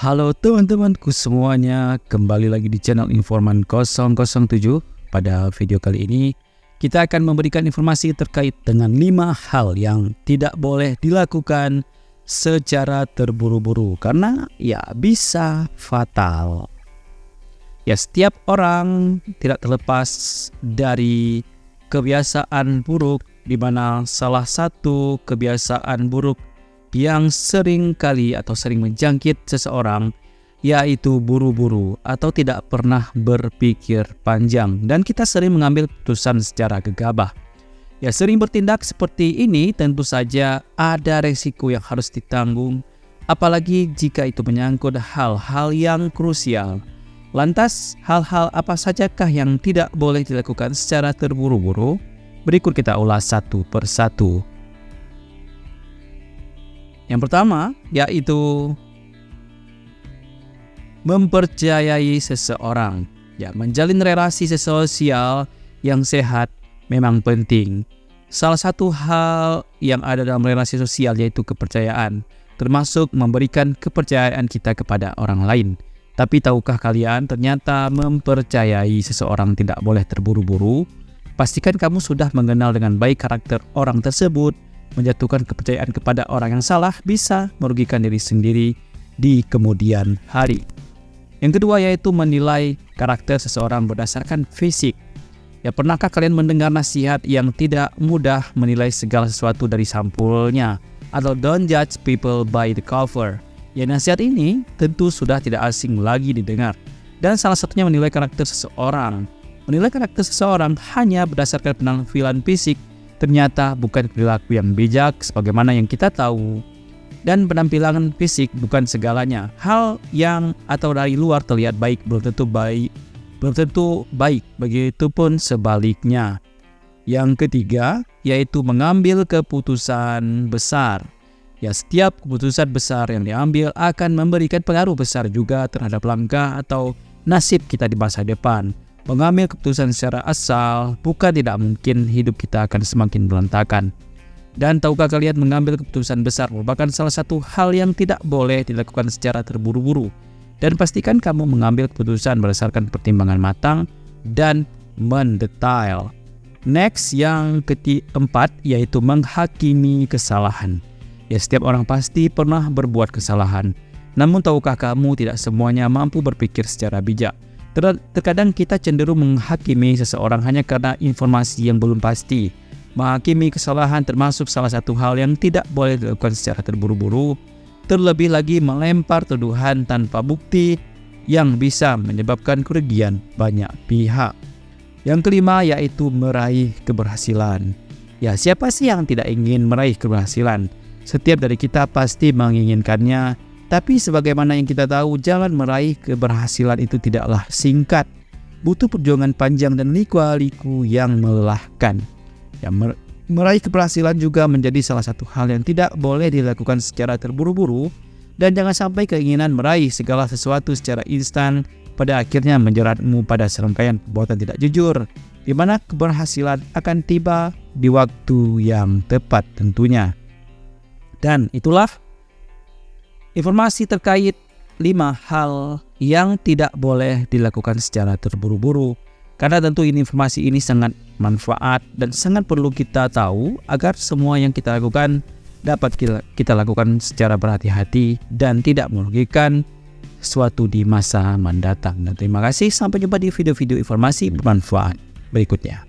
Halo teman-temanku semuanya, kembali lagi di channel Informan 007. Pada video kali ini kita akan memberikan informasi terkait dengan 5 hal yang tidak boleh dilakukan secara terburu-buru karena ya bisa fatal. Ya, setiap orang tidak terlepas dari kebiasaan buruk, di mana salah satu kebiasaan buruk yang sering kali atau sering menjangkit seseorang yaitu buru-buru atau tidak pernah berpikir panjang, dan kita sering mengambil keputusan secara gegabah. Ya, sering bertindak seperti ini tentu saja ada resiko yang harus ditanggung, apalagi jika itu menyangkut hal-hal yang krusial. Lantas, hal-hal apa sajakah yang tidak boleh dilakukan secara terburu-buru? Berikut kita ulas satu persatu. Yang pertama yaitu mempercayai seseorang. Ya, menjalin relasi sosial yang sehat memang penting. Salah satu hal yang ada dalam relasi sosial yaitu kepercayaan, termasuk memberikan kepercayaan kita kepada orang lain. Tapi tahukah kalian, ternyata mempercayai seseorang tidak boleh terburu-buru. Pastikan kamu sudah mengenal dengan baik karakter orang tersebut. Menjatuhkan kepercayaan kepada orang yang salah bisa merugikan diri sendiri di kemudian hari. Yang kedua yaitu menilai karakter seseorang berdasarkan fisik. Ya, pernahkah kalian mendengar nasihat yang tidak mudah menilai segala sesuatu dari sampulnya, atau don't judge people by the cover? Ya, nasihat ini tentu sudah tidak asing lagi didengar. Dan salah satunya menilai karakter seseorang. Menilai karakter seseorang hanya berdasarkan penampilan fisik ternyata bukan perilaku yang bijak sebagaimana yang kita tahu. Dan penampilan fisik bukan segalanya. Hal yang atau dari luar terlihat baik belum tentu baik, begitupun sebaliknya. Yang ketiga yaitu mengambil keputusan besar. Ya, setiap keputusan besar yang diambil akan memberikan pengaruh besar juga terhadap langkah atau nasib kita di masa depan. Mengambil keputusan secara asal bukan tidak mungkin hidup kita akan semakin berantakan. Dan tahukah kalian, mengambil keputusan besar merupakan salah satu hal yang tidak boleh dilakukan secara terburu-buru. Dan pastikan kamu mengambil keputusan berdasarkan pertimbangan matang dan mendetail. Next, yang keempat yaitu menghakimi kesalahan. Ya, setiap orang pasti pernah berbuat kesalahan. Namun tahukah kamu, tidak semuanya mampu berpikir secara bijak. Terkadang kita cenderung menghakimi seseorang hanya karena informasi yang belum pasti. Menghakimi kesalahan termasuk salah satu hal yang tidak boleh dilakukan secara terburu-buru. Terlebih lagi melempar tuduhan tanpa bukti yang bisa menyebabkan kerugian banyak pihak. Yang kelima yaitu meraih keberhasilan. Ya, siapa sih yang tidak ingin meraih keberhasilan? Setiap dari kita pasti menginginkannya. Tapi sebagaimana yang kita tahu, jalan meraih keberhasilan itu tidaklah singkat. Butuh perjuangan panjang dan liku-liku yang melelahkan. Ya, meraih keberhasilan juga menjadi salah satu hal yang tidak boleh dilakukan secara terburu-buru. Dan jangan sampai keinginan meraih segala sesuatu secara instan pada akhirnya menjeratmu pada serangkaian perbuatan tidak jujur, di mana keberhasilan akan tiba di waktu yang tepat tentunya. Dan itulah informasi terkait 5 hal yang tidak boleh dilakukan secara terburu-buru. Karena tentu informasi ini sangat manfaat dan sangat perlu kita tahu agar semua yang kita lakukan dapat kita lakukan secara berhati-hati dan tidak merugikan sesuatu di masa mendatang. Dan terima kasih, sampai jumpa di video-video informasi bermanfaat berikutnya.